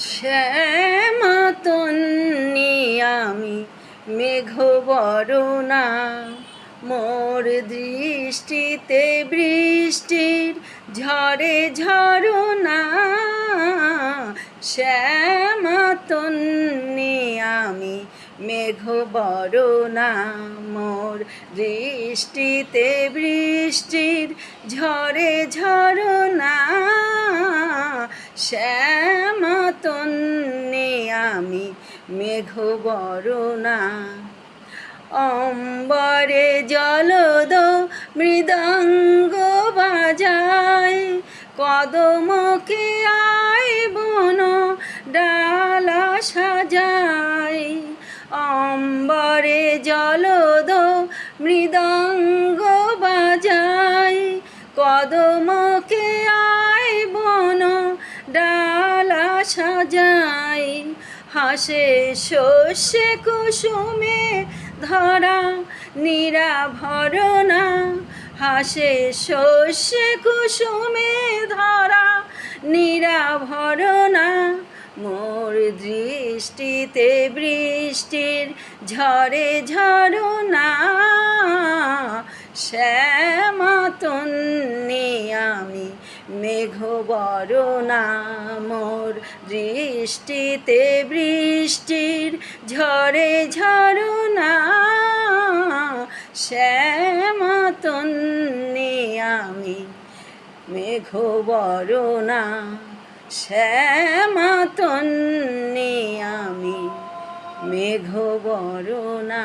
শ্যামাতন্নি আমি মেঘবরণা, মোর দৃষ্টিতে বৃষ্টির ঝরে ঝরনা। শ্যামাতন্নি আমি মেঘবরণা, মোর দৃষ্টিতে বৃষ্টির ঝরে ঝরনা। শ্যামাতন্নি আমি মেঘবরণা। অম্বরে জলদ মৃদঙ্গ বাজায়, কদমকে আয় বন ডালা সাজায়। অম্বরে জলদ মৃদঙ্গ বাজায়, কদমকে আয় বন ডালা সাজায়। হাসে শস্যে কুসুমে ধরা নিরাভরণা, হাসে শস্যে কুসুমে ধরা নিরাভরণা। মোর দৃষ্টিতে বৃষ্টির ঝরে ঝরনা। শ্যামাতন্নি আমি মেঘবরণা, মোর দৃষ্টিতে বৃষ্টির ঝরে ঝরনা। শ্যামাতন্নি আমি মেঘবরণা, শ্যামাতন্নি আমি মেঘবরণা।